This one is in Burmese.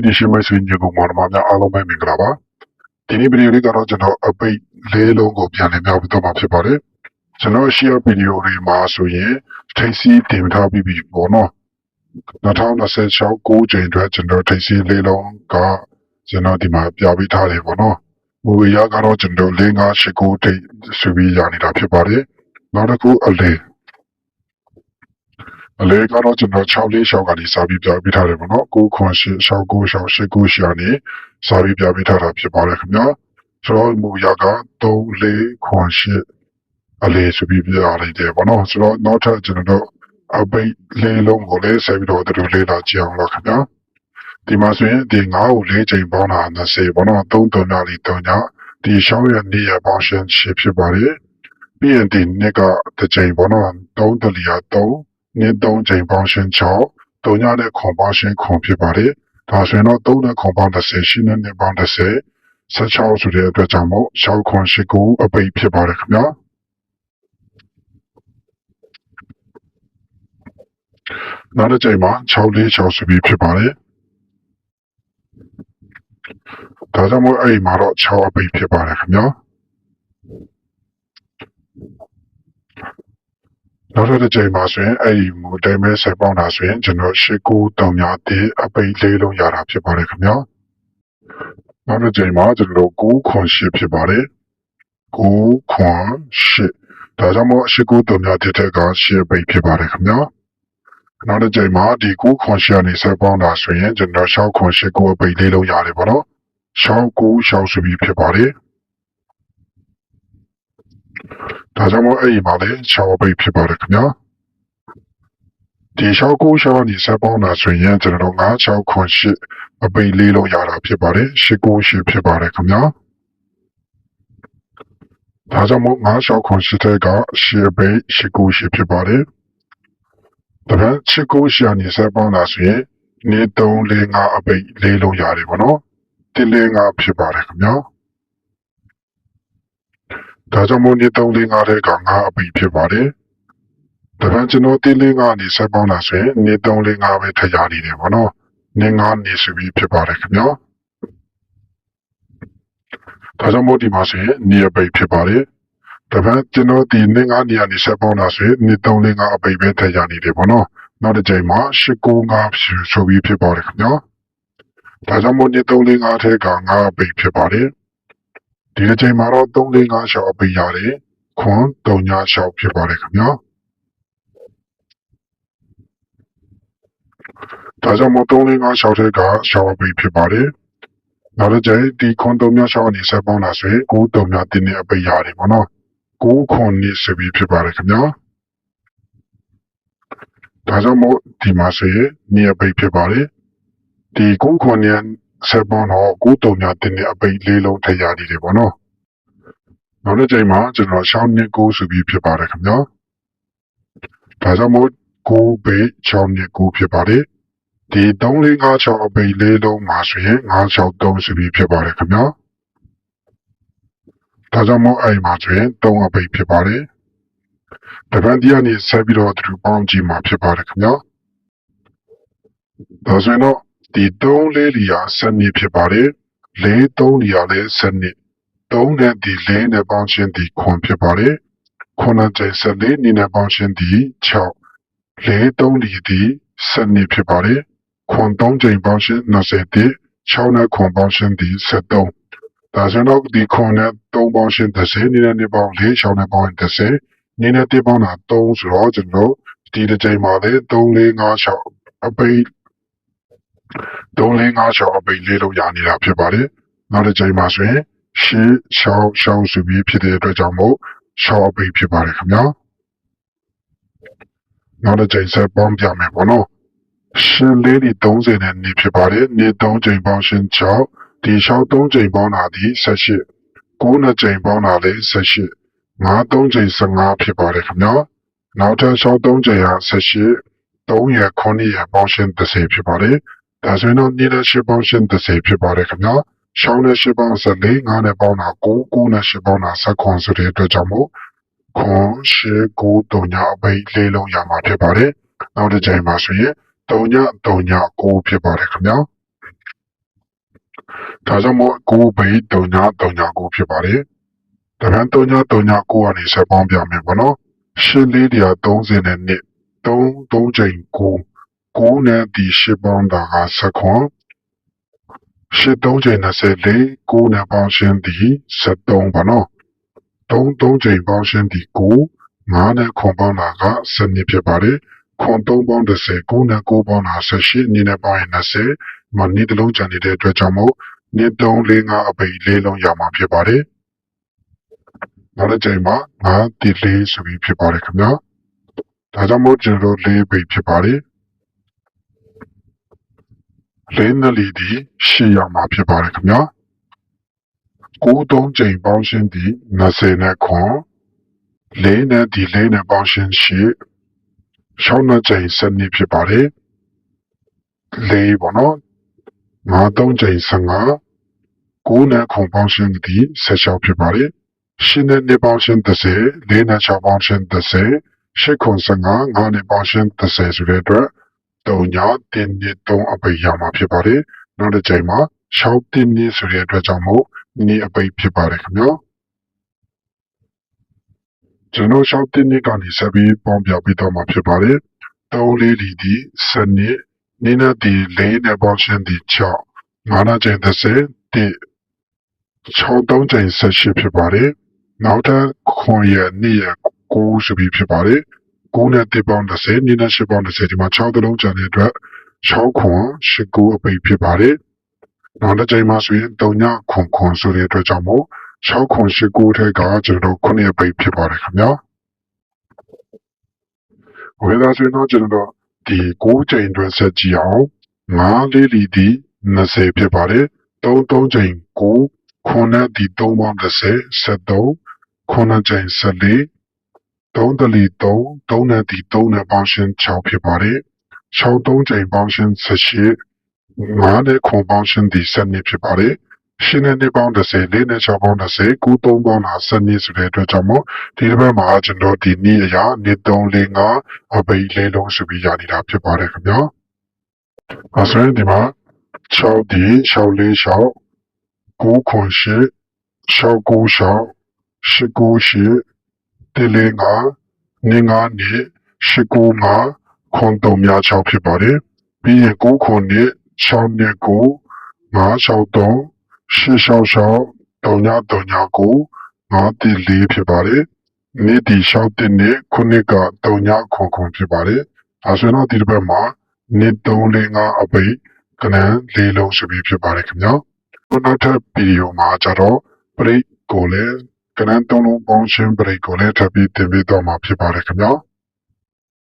ဒီရှိမိုက်ဆွေညီကောင်မောင်နှမများအားလုံးပဲမင်္ဂလာပါဒီနေ့ဗီဒီယိုလေးကတော့ကျွန်တော်အပိတ်လေးလုံးကိုပြန်လည်မြောက်ပြီးတော့မှာဖြစ်ပါတယ်ကျွန်တော် share ဗီဒီယိုလေးမှာဆိုရင်ထိပ်စီးတင်ထားပြီးပြီပေါ့နော်2026 9ချိန်အတွက်ကျွန်တော်ထိပ်စီးလေးလုံးကကျွန်တော်ဒီမှာပြပေးထားတယ်ပေါ့နော်မူရကတော့ကျွန်တော်၄၅၈9ထိပ်ဆွပြီးရနေတာဖြစ်ပါတယ်နောက်တစ်ခုအလေကတော့ကျွန်တော်6လေးရှောက်ကနေစာပြီးပြပေးထားတယ်ပေါ့နော်9ခွန်8ရှောက်9ရှောက်8 9ရှာနေစာပြီးပြပေးထားတာဖြစ်ပါတယ်ခင်ဗျာဆိုတော့မူရက3 4ခွန်8အလေဆိုပြီးပြရလိုက်တယ်ပေါ့နော်ဆိုတော့နောက်ထပ်ကျွန်တော်အပိတ်လေးလုံးကိုလည်းဆက်ပြီးတော့တို့လေးလာကြည့်အောင်လို့ခင်ဗျာဒီမှာဆိုရင်ဒီ9ကို4ချိန်ပေါင်းတာ20ပေါ့နော်3 3နာရီ3ညဒီရှောက်ရနေရပေါင်းရှင်းဖြစ်ပါတယ်ပြီးရင်ဒီနှစ်ကတစ်ချိန်ပေါ့နော်3တလီယာ3နှစ်3ချိန်ပေါင်းရှင်း6 3ညနဲ့ခွန်ပေါင်းရှင်းခွန်ဖြစ်ပါတယ်ဒါဆိုရင်တော့3နဲ့ခွန်ပေါင်း30ရှိနဲ့နှစ်ပေါင်း30 16ဆိုတဲ့အတွက်ကြောင့်မို့6ခွန်8 9အပိတ်ဖြစ်ပါတယ်ခင်ဗျာနောက်တစ်ချိန်မှာ6 4 6ဆိုပြီးဖြစ်ပါတယ်ဒါကြောင့်မို့အဲ့ဒီမှာတော့6အပိတ်ဖြစ်ပါတယ်ခင်ဗျာနောက်တစ်ချိန်မှာဆိုရင်အဲ့ဒီမူတိုင်းမဲ့ဆက်ပေါင်းတာဆိုရင်ကျွန်တော်8 9 3ညတဲ့အပိတ်လေးလုံးရတာဖြစ်ပါတယ်ခင်ဗျာနောက်တစ်ချိန်မှာကျွန်တော်9ခွန်8ဖြစ်ပါတယ်9ခွန်8ဒါကြောင့်မို့8 9 3ညတဲ့ထက်က8အပိတ်ဖြစ်ပါတယ်ခင်ဗျာနောက်တစ်ချိန်မှာဒီ9ခွန်8ကနေဆက်ပေါင်းတာဆိုရင်ကျွန်တော်6ခွန်8 9အပိတ်လေးလုံးရတယ်ပေါ့နော်6 9 6ဆိုပြီးဖြစ်ပါတယ်ဒါကြောင့်မို့အဲ့ဒီမှာလည်း6အပိတ်ဖြစ်ပါတယ်ခင်ဗျာဒီ6 9 6နေဆက်ပေါင်းတာဆိုရင်ကျွန်တော်9 6ခွန်8အပိတ်လေးလုံးရတာဖြစ်ပါတယ်8 9 8ဖြစ်ပါတယ်ခင်ဗျာဒါကြောင့်မို့9 6ခွန်8တဲ့က8အပိတ်8 9 8ဖြစ်ပါတယ်ဒါပေမဲ့8 9 8နေဆက်ပေါင်းတာဆိုရင်နေ3 4 5အပိတ်လေးလုံးရတယ်ပေါ့နော်1 4 5ဖြစ်ပါတယ်ခင်ဗျာဒါကြောင့်မို့နေ3 4 5တဲ့က9အပိတ်ဖြစ်ပါတယ်ဒါပေမဲ့ကျွန်တော်1 4 5နေဆက်ပေါင်းတာဆိုရင်နေ3 4 5ပဲထည့်ရနေတယ်ပေါ့နော်နေ9နေဆိုပြီးဖြစ်ပါတယ်ခင်ဗျာဒါကြောင့်မို့ဒီမှာဆိုရင်နေအပိတ်ဖြစ်ပါတယ်ဒါပေမဲ့ကျွန်တော်ဒီနေ9နေရာနေဆက်ပေါင်းတာဆိုရင်နေ3 4 5အပိတ်ပဲထည့်ရနေတယ်ပေါ့နော်နောက်တစ်ချိန်မှာ8 9 5ဆိုပြီးဖြစ်ပါတယ်ခင်ဗျာဒါကြောင့်မို့နေ3 4 5ထဲက9အပိတ်ဖြစ်ပါတယ်ဒီတစ်ချိန်မှာတော့3 4 5 6အပိတ်ရတယ်ခွန်3ည6ဖြစ်ပါတယ်ခင်ဗျာဒါကြောင့်မို့3 4 5 6ထဲက6အပိတ်ဖြစ်ပါတယ်နောက်တစ်ချိန်ဒီခွန်3ည6အနေဆက်ပေါင်းတာဆိုရင်9 3ညတင်းနဲ့အပိတ်ရတယ်ပေါ့နော်9ခွန်နေဆိုပြီးဖြစ်ပါတယ်ခင်ဗျာဒါကြောင့်မို့ဒီမှာဆိုရင်နေအပိတ်ဖြစ်ပါတယ်ဒီ9ခွန်နေဆက်ပေါင်းတော့9 3ညတင်းနဲ့အပိတ်လေးလုံးထည့်ရနေတယ်ပေါ့နော်နောက်တစ်ချိန်မှာကျွန်တော်6နှစ်9ဆိုပြီးဖြစ်ပါတယ်ခင်ဗျာဒါကြောင့်မို့9ပိတ်6နှစ်9ဖြစ်ပါတယ်ဒီ3 4 5 6အပိတ်လေးလုံးမှာဆိုရင်9 6 3ဆိုပြီးဖြစ်ပါတယ်ခင်ဗျာဒါကြောင့်မို့အဲ့မှာဆိုရင်3အပိတ်ဖြစ်ပါတယ်တပန်းတီးကနေဆက်ပြီးတော့သူပေါင်းကြည့်မှာဖြစ်ပါတယ်ခင်ဗျာဒါဆိုရင်တော့ဒီ3 4လီယာ7နှစ်ဖြစ်ပါတယ်4 3လီယာလည်း7နှစ်3နဲ့ဒီ4နဲ့ပေါင်းရှင်းဒီခွန်ဖြစ်ပါတယ်ခွန်နဲ့ကျ14နေနဲ့ပေါင်းရှင်းဒီ6 4 3လီဒီ7နှစ်ဖြစ်ပါတယ်ခွန်3ချိန်ပေါင်းရှင်း21 6နဲ့ခွန်ပေါင်းရှင်းဒီ73ဒါဆိုတော့ဒီခွန်နဲ့3ပေါင်းရှင်း30နေနဲ့ပေါင်း4 6နဲ့ပေါင်း30နေနဲ့1ပေါင်းတာ3ဆိုတော့ကျွန်တော်ဒီတစ်ချိန်မှာလေ3 4 5 6အပိတ်3 4 5 6အပိတ်လေးလုံးရနေတာဖြစ်ပါတယ်နောက်တစ်ချိန်မှာဆိုရင်ရှေ့6 6ဆိုပြီးဖြစ်တဲ့အတွက်ကြောင့်မို့6အပိတ်ဖြစ်ပါတယ်ခင်ဗျာနောက်တစ်ချိန်ဆက်ပေါင်းပြမယ်ပေါ့နော်ရှင်းလေးဒီ30နဲ့နေဖြစ်ပါတယ်နေ3ချိန်ပေါင်းရှင်း6ဒီ6 3ချိန်ပေါင်းတာဒီ18 9နဲ့ချိန်ပေါင်းတာလေ18 5 3ချိန်15ဖြစ်ပါတယ်ခင်ဗျာနောက်ထပ်6 3ချိန်ဟာ18 3ရ9ရပေါင်းရှင်း30ဖြစ်ပါတယ်ဒါဆိုရင်တော့နေနဲ့8ပေါင်းရှင်း30ဖြစ်ပါတယ်ခင်ဗျာ6နဲ့8ပေါင်း14 5နဲ့ပေါင်းတာ9 9နဲ့8ပေါင်းတာ19ဆိုတဲ့အတွက်ကြောင့်မို့ခွန်8 9 3ညအပိတ်လေးလုံးရမှာဖြစ်ပါတယ်နောက်တစ်ချိန်မှာဆိုရင်3ည9ဖြစ်ပါတယ်ခင်ဗျာ ဒါကြောင့်မို့ကိုဘိတ်တုံညာကိုဖြစ်ပါတယ်တပန်းတုံညာကိုကနေဆက်ပေါင်းပြမယ်ပေါ့နော်ရှစ်လေးတရား30နဲ့နှစ်3ချိန်9နဲ့ဒီရှစ်ပေါင်းတာကဆက်ခွန်ရှစ်3ချိန်24 9နဲ့ပေါင်းရှင်းဒီ73ပေါ့နော်3ချိန်ပေါင်းရှင်းဒီ9 9နဲ့ခွန်ပေါင်းတာက12ဖြစ်ပါတယ်ခွန်3ပေါင်း30 9နဲ့9ပေါင်းတာ18နှစ်နဲ့ပေါင်းရင်20မနေ့တလုံးကျန်နေတဲ့အတွက်ကြောင့်မို့နှစ်3 4 5အပိတ်4လုံးရမှာဖြစ်ပါတယ်နောက်တစ်ချိန်မှာ9တိ4ဆိုပြီးဖြစ်ပါတယ်ခင်ဗျာဒါကြောင့်မို့ကျွန်တော်တို့4ပိတ်ဖြစ်ပါတယ်4နှစ်လီဒီ8ရမှာဖြစ်ပါတယ်ခင်ဗျာ9 3ချိန်ပေါင်းရှင်းဒီ20နဲ့ခွန်4နဲ့ဒီ4နဲ့ပေါင်းရှင်း8 6နှစ်ချိန်12ဖြစ်ပါတယ်4ပေါ့နော်9 3ချိန်15 9နဲ့ခွန်ပေါင်းရှင်းဒီ16ဖြစ်ပါတယ်8နဲ့2ပေါင်းရှင်း30 4နဲ့6ပေါင်းရှင်း30 8ခွန်15 9နဲ့ပေါင်းရှင်း30ဆိုတဲ့အတွက်3ည1နှစ်3အပိတ်ရမှာဖြစ်ပါတယ်နောက်တစ်ချိန်မှာ6တင်းနှစ်ဆိုတဲ့အတွက်ကြောင့်မို့နေ့အပိတ်ဖြစ်ပါတယ်ခင်ဗျာကျွန်တော်6တင်းနှစ်ကနေဆက်ပြီးပေါင်းပြပေးတော့မှာဖြစ်ပါတယ်3လေးလီဒီစနစ်နေ့နဲ့ဒီ4နဲ့ပေါင်းရှင်းဒီ6 9နဲ့ချိန်30 6 3ချိန်18ဖြစ်ပါတယ်နောက်ထပ်ခွန်ရနေ့ရ9ဆိုပြီးဖြစ်ပါတယ်9နဲ့1ပေါင်း30နေ့နဲ့10ပေါင်း30ဒီမှာ6တလုံးကျန်တဲ့အတွက်6ခွန်19အပိတ်ဖြစ်ပါတယ်နောက်တစ်ချိန်မှာဆိုရင်3ညခွန်ဆိုတဲ့အတွက်ကြောင့်မို့6ခွန်19ထဲကကျွန်တော်9အပိတ်ဖြစ်ပါတယ်ခင်ဗျာဝေသာဆိုရင်တော့ကျွန်တော်ဒီ9ချိန်အတွက်ဆက်ကြည့်အောင်9လေးလီဒီ20ဖြစ်ပါတယ်3ချိန်9ခွန်နဲ့ဒီ3ပေါင်း30 73ခွန်နဲ့ချိန်14 3တလီ3နဲ့ဒီ3နဲ့ပေါင်းရှင်း6ဖြစ်ပါတယ်6 3ချိန်ပေါင်းရှင်း18 9နဲ့ခွန်ပေါင်းရှင်းဒီ12ဖြစ်ပါတယ်ရှင်းနဲ့ပေါင်း30 4နဲ့6ပေါင်း30 9 3ပေါင်းတာ12ဆိုတဲ့အတွက်ကြောင့်မို့ဒီတစ်ပတ်မှာကျွန်တော်ဒီနေ့အရာနေ့3 4 5အပိတ်လေးလုံးဆိုပြီးရနေတာဖြစ်ပါတယ်ခင်ဗျာအဲဆိုရင်ဒီမှာ6ဒီ6 4 6 9ခွန်8 6 9 6 8 9 8တေလေး9နေ9နေ8 9 5ခွန်3မြ6ဖြစ်ပါတယ်ပြီးရင်9ခွန်နဲ့6နဲ့9 5 6 3 8 6 6 3ည9 5တိ4ဖြစ်ပါတယ်နေ့ဒီ6တိနဲ့ခုနှစ်က3ညခွန်ဖြစ်ပါတယ်အဲဆိုတော့ဒီတစ်ပတ်မှာနေ့3 4 5အပိတ်ကနန်း၄လုံးဆိုပြီးဖြစ်ပါတယ်ခင်ဗျာနောက်ထပ်ဗီဒီယိုမှာကျတော့ပရိတ်ကိုလည်းကနန်း3လုံးပေါင်းရှင်းပရိတ်ကိုလည်းထပ်ပြီးတင်ပြတော့မှာဖြစ်ပါတယ်ခင်ဗျာ